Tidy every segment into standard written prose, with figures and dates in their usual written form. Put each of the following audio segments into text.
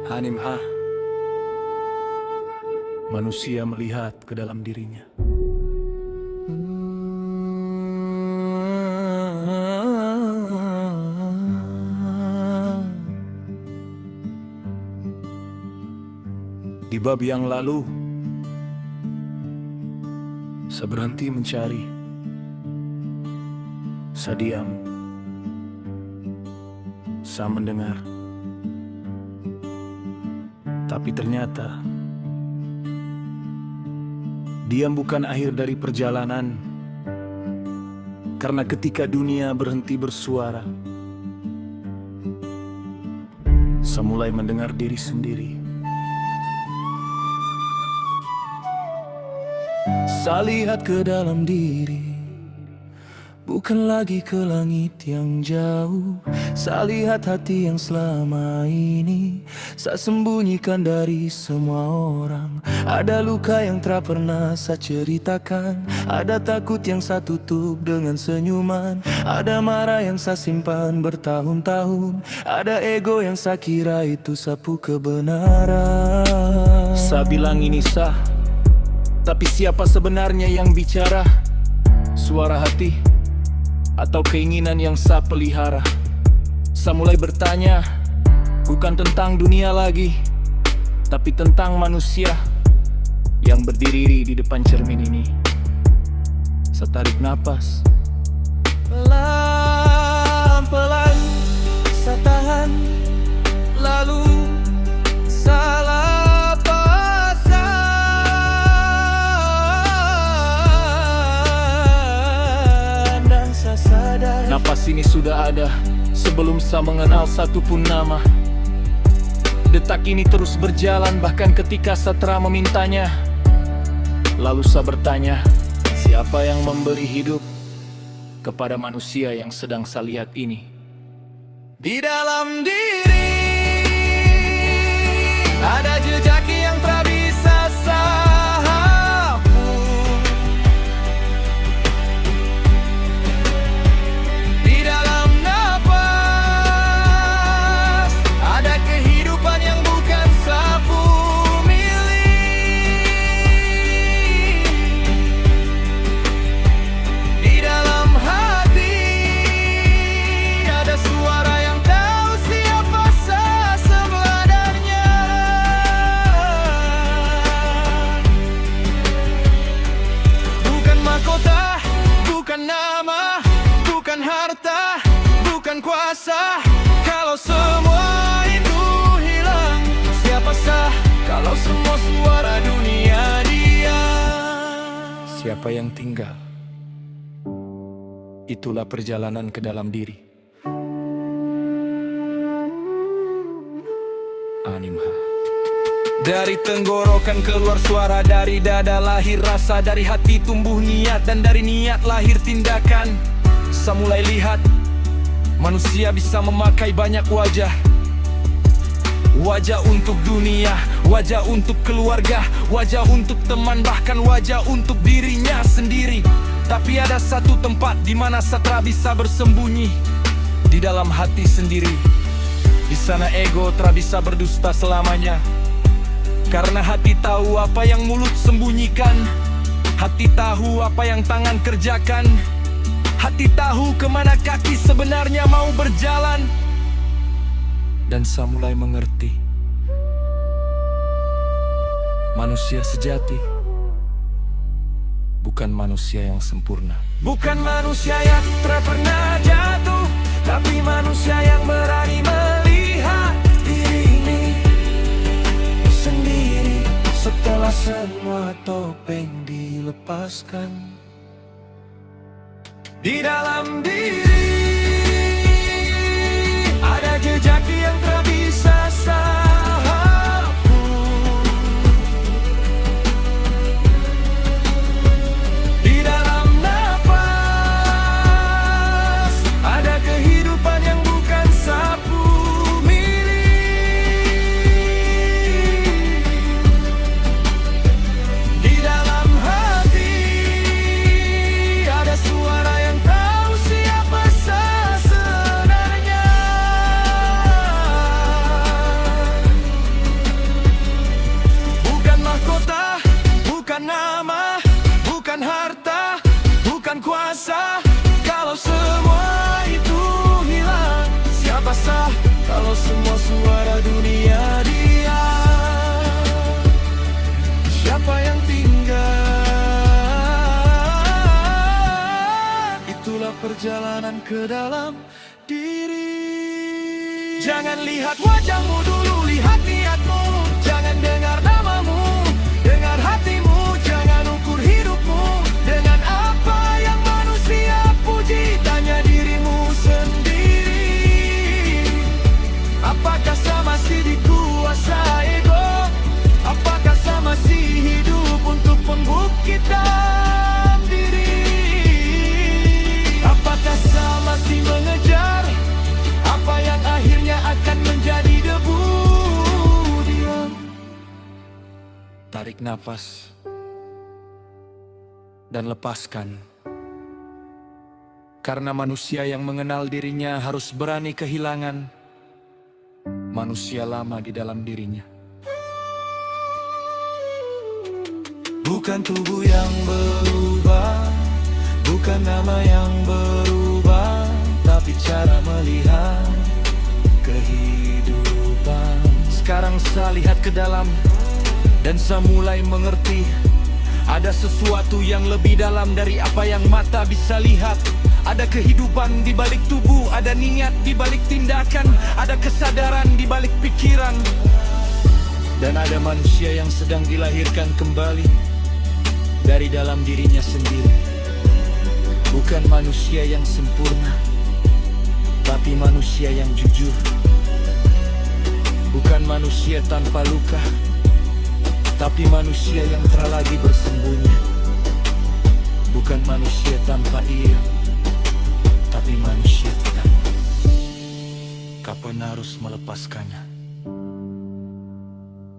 Hanimha, manusia melihat ke dalam dirinya. Di bab yang lalu, saya berhenti mencari, saya diam, saya mendengar. Tapi ternyata diam bukan akhir dari perjalanan, karena ketika dunia berhenti bersuara, saya mulai mendengar diri sendiri. Saya lihat ke dalam diri, bukan lagi ke langit yang jauh. Saya lihat hati yang selama ini saya sembunyikan dari semua orang. Ada luka yang tak pernah saya ceritakan, ada takut yang saya tutup dengan senyuman, ada marah yang saya simpan bertahun-tahun, ada ego yang saya kira itu sapu kebenaran. Saya bilang ini sah, tapi siapa sebenarnya yang bicara? Suara hati atau keinginan yang saya pelihara? Saya mulai bertanya, bukan tentang dunia lagi, tapi tentang manusia yang berdiri di depan cermin ini. Saya tarik napas, pelan-pelan saya tahan, lalu salah pasan, dan saya sadar napas ini sudah ada sebelum saya mengenal satupun nama. Detak ini terus berjalan bahkan ketika saya telah memintanya. Lalu saya bertanya, siapa yang memberi hidup kepada manusia yang sedang saya lihat ini? Di dalam diri ada jejak yang tak bisa saya hapus. Di dalam napas ada kehidupan yang bukan sapu milik. Di dalam hati ada suara yang tahu siapa saya sebenarnya. Bukan mahkota, bukan nama, bukan harta, bukan kuasa. Kalau semua itu hilang, siapa sah? Kalau semua suara dunia diam, siapa yang tinggal? Itulah perjalanan ke dalam diri. Hanimha. Dari tenggorokan keluar suara, dari dada lahir rasa, dari hati tumbuh niat, dan dari niat lahir tindakan. Saya mulai lihat manusia bisa memakai banyak wajah. Wajah untuk dunia, wajah untuk keluarga, wajah untuk teman, bahkan wajah untuk dirinya sendiri. Tapi ada satu tempat di mana saya bisa bersembunyi, di dalam hati sendiri. Di sana ego tak bisa berdusta selamanya, karena hati tahu apa yang mulut sembunyikan. Hati tahu apa yang tangan kerjakan. Hati tahu kemana kaki sebenarnya mau berjalan. Dan saya mulai mengerti, manusia sejati bukan manusia yang sempurna. Bukan manusia yang tak pernah jatuh, tapi manusia yang berani melihat diri ini sendiri setelah semua topeng dilepaskan. Di dalam diri ada jejak yang tak bisa saya hapus. Di dalam napas ada kehidupan yang bukan sapu milik. Di dalam hati ada suara yang tahu siapa Tuhan kuasa. Kalau semua itu hilang, siapa sah? Kalau semua suara dunia diam, siapa yang tinggal? Itulah perjalanan ke dalam diri. Jangan lihat wajahmu dulu, lihat niatmu. Jangan dengar namamu, dengar hatimu. Jangan ukur hidupmu dengan apa yang manusia puji. Tanya dirimu sendiri, apakah saya masih dikuasa ego? Apakah saya masih hidup untuk membuktikan diri? Apakah saya masih mengejar apa yang akhirnya akan menjadi debu? Diam, tarik napas dan lepaskan. Karena manusia yang mengenal dirinya harus berani kehilangan manusia lama di dalam dirinya. Bukan tubuh yang berubah, bukan nama yang berubah, tapi cara melihat kehidupan. Sekarang saya lihat ke dalam dan saya mulai mengerti, ada sesuatu yang lebih dalam dari apa yang mata bisa lihat. Ada kehidupan di balik tubuh, ada niat di balik tindakan, ada kesadaran di balik pikiran. Dan ada manusia yang sedang dilahirkan kembali dari dalam dirinya sendiri. Bukan manusia yang sempurna, tapi manusia yang jujur. Bukan manusia tanpa luka, tapi manusia yang telah lagi bersembunyi. Bukan manusia tanpa ira, tapi manusia tidak. Kapan harus melepaskannya?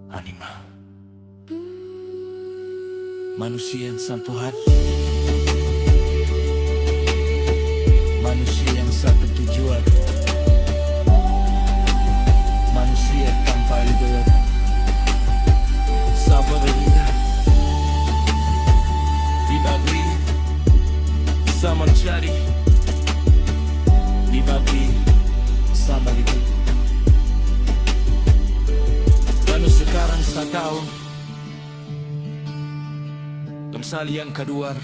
Anima, manusia yang satu hati, manusia yang satu tujuan, manusia tanpa ideologi. Sabar lidah di bagri, sama mencari di bagri sama hidup. Lalu sekarang saya tahu, kembali yang kedua.